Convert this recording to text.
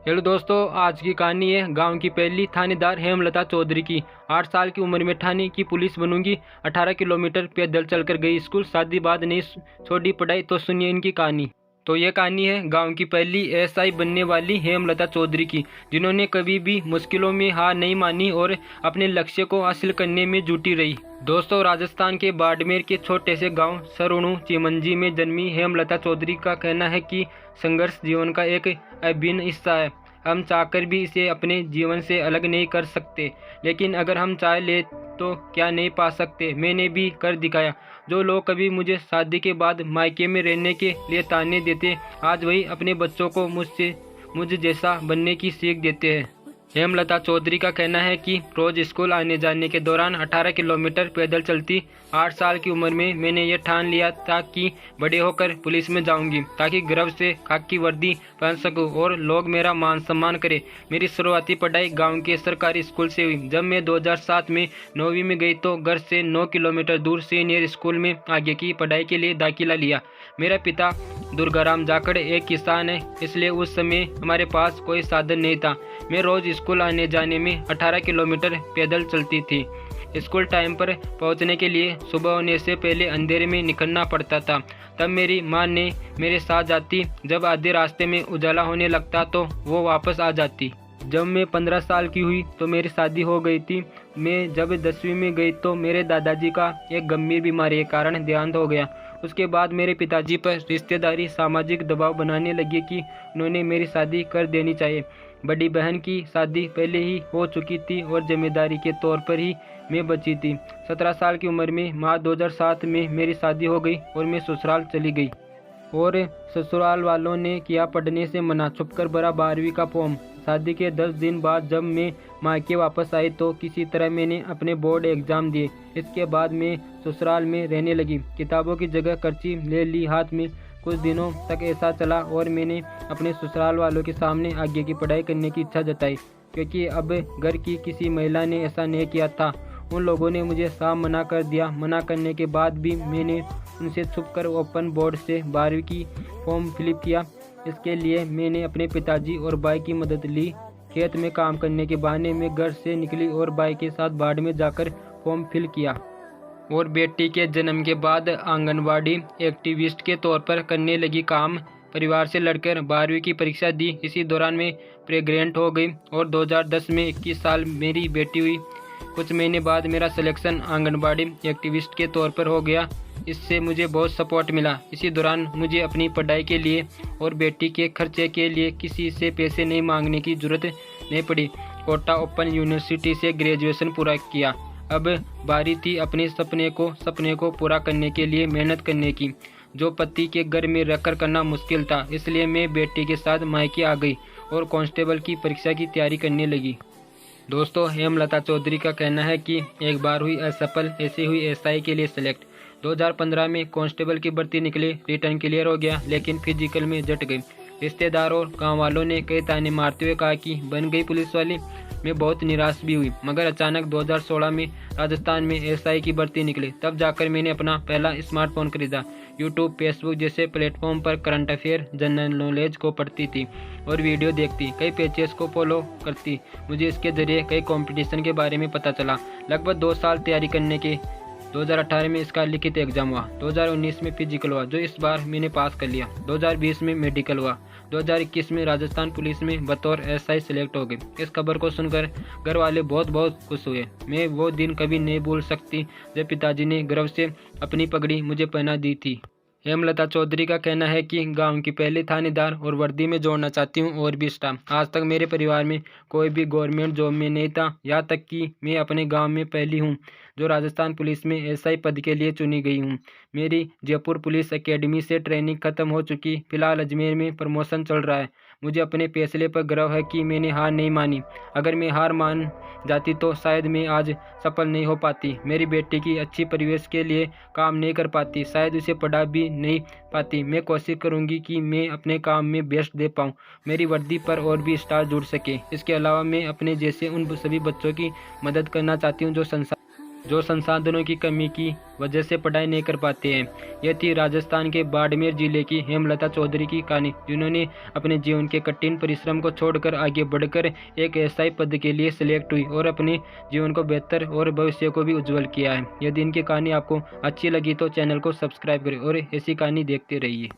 Hello दोस्तों, आज की कहानी है गांव की पहली थानेदार हेमलता चौधरी की। 8 साल की उम्र में थाने की पुलिस बनूंगी। 18 किलोमीटर पैदल चलकर गई स्कूल, शादी बाद नहीं छोड़ी पढ़ाई। तो सुनिए इनकी कहानी। तो ये कहानी है गांव की पहली एएसआई बनने वाली हेमलता चौधरी की, जिन्होंने कभी भी मुश्किलों में हार नहीं मानी और अपने लक्ष्य को हासिल करने में जुटी रही। दोस्तों, राजस्थान के बाड़मेर के छोटे से गांव सरुणु चिमंजी में जन्मी हेमलता चौधरी का कहना है कि संघर्ष जीवन का एक अभिन्न हिस्सा है। हम चाहकर भी इसे अपने जीवन से अलग नहीं कर सकते, लेकिन अगर हम चाह ले तो क्या नहीं पा सकते। मैंने भी कर दिखाया। जो लोग कभी मुझे शादी के बाद मायके में रहने के लिए ताने देते, आज वही अपने बच्चों को मुझ जैसा बनने की सीख देते हैं। हेमलता चौधरी का कहना है कि रोज स्कूल आने जाने के दौरान 18 किलोमीटर पैदल चलती। 8 साल की उम्र में मैंने ये ठान लिया था कि बड़े होकर पुलिस में जाऊंगी, ताकि गर्व से खाकी वर्दी पहन सकूं और लोग मेरा मान सम्मान करें। मेरी शुरुआती पढ़ाई गांव के सरकारी स्कूल से हुई। जब मैं 2007 में 9वीं में गई तो घर से 9 किलोमीटर दूर सीनियर स्कूल में आगे की पढ़ाई के लिए दाखिला लिया। मेरा पिता दुर्गाराम जाखड़ एक किसान है, इसलिए उस समय हमारे पास कोई साधन नहीं था। मैं रोज स्कूल आने जाने में 18 किलोमीटर पैदल चलती थी। स्कूल टाइम पर पहुंचने के लिए सुबह होने से पहले अंधेरे में निकलना पड़ता था। तब मेरी मां ने मेरे साथ जाती। जब आधे रास्ते में उजाला होने लगता तो वो वापस आ जाती। जब मैं 15 साल की हुई तो मेरी शादी हो गई थी। मैं जब 10वीं में गई तो मेरे दादाजी का एक गंभीर बीमारी के कारण देहांत हो गया। उसके बाद मेरे पिताजी पर रिश्तेदारी सामाजिक दबाव बनाने लगे कि उन्होंने मेरी शादी कर देनी चाहिए। बड़ी बहन की शादी पहले ही हो चुकी थी और जिम्मेदारी के तौर पर ही मैं बची थी। 17 साल की उम्र में मार्च 2007 में मेरी शादी हो गई और मैं ससुराल चली गई। और ससुराल वालों ने किया पढ़ने से मना, छुपकर भरा 12वीं का फॉर्म। शादी के 10 दिन बाद जब मैं मायके वापस आई तो किसी तरह मैंने अपने बोर्ड एग्जाम दिए। इसके बाद मैं ससुराल में रहने लगी। किताबों की जगह पर्ची ले ली हाथ में। कुछ दिनों तक ऐसा चला और मैंने अपने ससुराल वालों के सामने आगे की पढ़ाई करने की इच्छा जताई, क्योंकि अब घर की किसी महिला ने ऐसा नहीं किया था। उन लोगों ने मुझे साफ मना कर दिया। मना करने के बाद भी मैंने उनसे छुपकर ओपन बोर्ड से 12वीं की फॉर्म फिलअप किया। इसके लिए मैंने अपने पिताजी और भाई की मदद ली। खेत में काम करने के बहाने में घर से निकली और भाई के साथ बाढ़ में जाकर फॉर्म फिल किया। और बेटी के जन्म के बाद आंगनवाड़ी एक्टिविस्ट के तौर पर करने लगी काम। परिवार से लड़कर 12वीं की परीक्षा दी। इसी दौरान मैं प्रेग्नेंट हो गई और 2010 में 21 साल मेरी बेटी हुई। कुछ महीने बाद मेरा सिलेक्शन आंगनबाड़ी एक्टिविस्ट के तौर पर हो गया। इससे मुझे बहुत सपोर्ट मिला। इसी दौरान मुझे अपनी पढ़ाई के लिए और बेटी के खर्चे के लिए किसी से पैसे नहीं मांगने की जरूरत नहीं पड़ी। कोटा ओपन यूनिवर्सिटी से ग्रेजुएशन पूरा किया। अब बारी थी अपने सपने को पूरा करने के लिए मेहनत करने की, जो पति के घर में रहकर करना मुश्किल था। इसलिए मैं बेटी के साथ मायके आ गई और कांस्टेबल की परीक्षा की तैयारी करने लगी। दोस्तों, हेमलता चौधरी का कहना है कि एक बार हुई असफल, ऐसे हुई एसआई के लिए सिलेक्ट। 2015 में कांस्टेबल की भर्ती निकली, रिटर्न क्लियर हो गया, लेकिन फिजिकल में जट गई। रिश्तेदार और गाँव वालों ने कई ताने मारते हुए कहा कि बन गई पुलिस वाली। मैं बहुत निराश भी हुई, मगर अचानक 2016 में राजस्थान में एसआई की भर्ती निकली। तब जाकर मैंने अपना पहला स्मार्टफोन खरीदा। यूट्यूब, फेसबुक जैसे प्लेटफॉर्म पर करंट अफेयर, जनरल नॉलेज को पढ़ती थी और वीडियो देखती। कई पेजेस को फॉलो करती। मुझे इसके जरिए कई कंपटीशन के बारे में पता चला। लगभग 2 साल तैयारी करने के 2018 में इसका लिखित एग्जाम हुआ। 2019 में फिजिकल हुआ, जो इस बार मैंने पास कर लिया। 2020 में मेडिकल हुआ। 2021 में राजस्थान पुलिस में बतौर एसआई सिलेक्ट हो गए। इस खबर को सुनकर घर वाले बहुत खुश हुए। मैं वो दिन कभी नहीं भूल सकती जब पिताजी ने गर्व से अपनी पगड़ी मुझे पहना दी थी। हेमलता चौधरी का कहना है कि गांव की पहली थानेदार और वर्दी में जोड़ना चाहती हूं और भी स्टाफ। आज तक मेरे परिवार में कोई भी गवर्नमेंट जॉब में नहीं था, यहाँ तक कि मैं अपने गांव में पहली हूं जो राजस्थान पुलिस में एसआई पद के लिए चुनी गई हूं। मेरी जयपुर पुलिस एकेडमी से ट्रेनिंग खत्म हो चुकी। फिलहाल अजमेर में प्रमोशन चल रहा है। मुझे अपने फैसले पर गर्व है कि मैंने हार नहीं मानी। अगर मैं हार मान जाती तो शायद मैं आज सफल नहीं हो पाती। मेरी बेटी की अच्छी परिवेश के लिए काम नहीं कर पाती, शायद उसे पढ़ा भी नहीं पाती। मैं कोशिश करूंगी कि मैं अपने काम में बेस्ट दे पाऊँ, मेरी वर्दी पर और भी स्टार जुड़ सके। इसके अलावा मैं अपने जैसे उन सभी बच्चों की मदद करना चाहती हूँ जो संसार जो संसाधनों की कमी की वजह से पढ़ाई नहीं कर पाते हैं। यह थी राजस्थान के बाड़मेर जिले की हेमलता चौधरी की कहानी, जिन्होंने अपने जीवन के कठिन परिश्रम को छोड़कर आगे बढ़कर एक एसआई पद के लिए सिलेक्ट हुई और अपने जीवन को बेहतर और भविष्य को भी उज्जवल किया है। यदि इनकी कहानी आपको अच्छी लगी तो चैनल को सब्सक्राइब करें और ऐसी कहानी देखते रहिए।